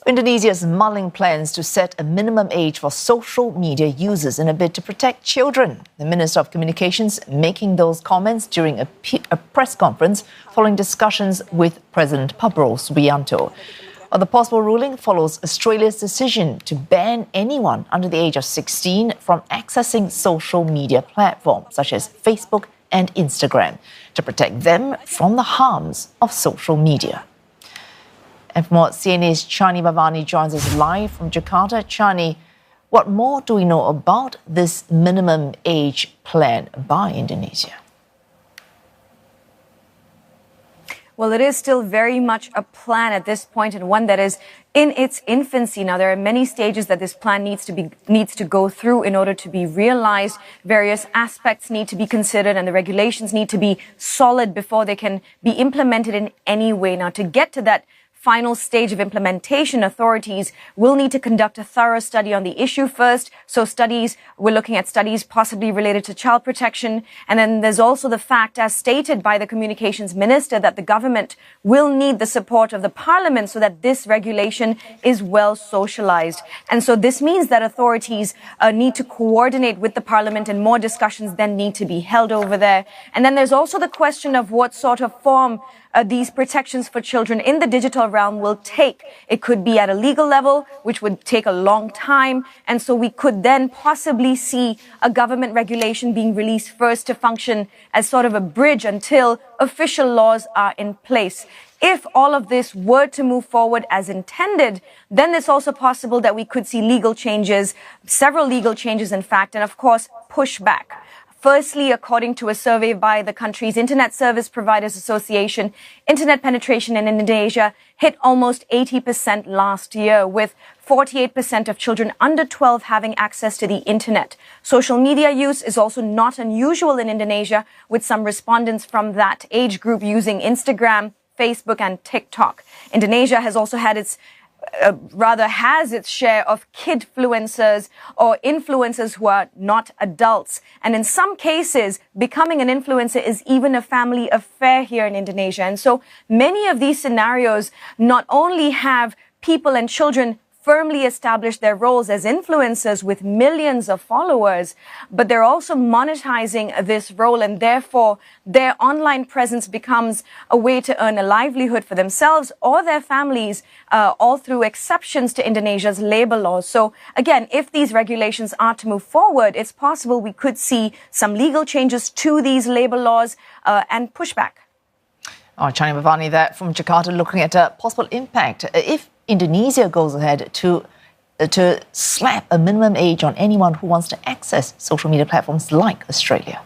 Indonesia's mulling plans to set a minimum age for social media users in a bid to protect children. The Minister of Communications making those comments during a press conference following discussions with President Prabowo Subianto. The possible ruling follows Australia's decision to ban anyone under the age of 16 from accessing social media platforms such as Facebook and Instagram to protect them from the harms of social media. And for more, CNA's Chani Bhavani joins us live from Jakarta. Chani, what more do we know about this minimum age plan by Indonesia? Well, it is still very much a plan at this point, and one that is in its infancy. Now, there are many stages that this plan needs to go through in order to be realized. Various aspects need to be considered, and the regulations need to be solid before they can be implemented in any way. Now, to get to that final stage of implementation, authorities will need to conduct a thorough study on the issue first. So we're looking at studies possibly related to child protection. And then there's also the fact, as stated by the communications minister, that the government will need the support of the parliament so that this regulation is well socialized. And so this means that authorities need to coordinate with the parliament, and more discussions then need to be held over there. And then there's also the question of what sort of form these protections for children in the digital realm will take. It could be at a legal level, which would take a long time. And so we could then possibly see a government regulation being released first to function as sort of a bridge until official laws are in place. If all of this were to move forward as intended, then it's also possible that we could see legal changes, several legal changes, in fact, and of course, pushback. Firstly, according to a survey by the country's Internet Service Providers Association, internet penetration in Indonesia hit almost 80% last year, with 48% of children under 12 having access to the internet. Social media use is also not unusual in Indonesia, with some respondents from that age group using Instagram, Facebook, and TikTok. Indonesia has also had its share of kidfluencers, or influencers who are not adults. And in some cases, becoming an influencer is even a family affair here in Indonesia. And so many of these scenarios not only have people and children firmly establish their roles as influencers with millions of followers, but they're also monetizing this role, and therefore their online presence becomes a way to earn a livelihood for themselves or their families, all through exceptions to Indonesia's labor laws. So again, if these regulations are to move forward, it's possible we could see some legal changes to these labor laws and pushback. Chani Bhavani there from Jakarta, looking at a possible impact if Indonesia goes ahead to slap a minimum age on anyone who wants to access social media platforms like Australia.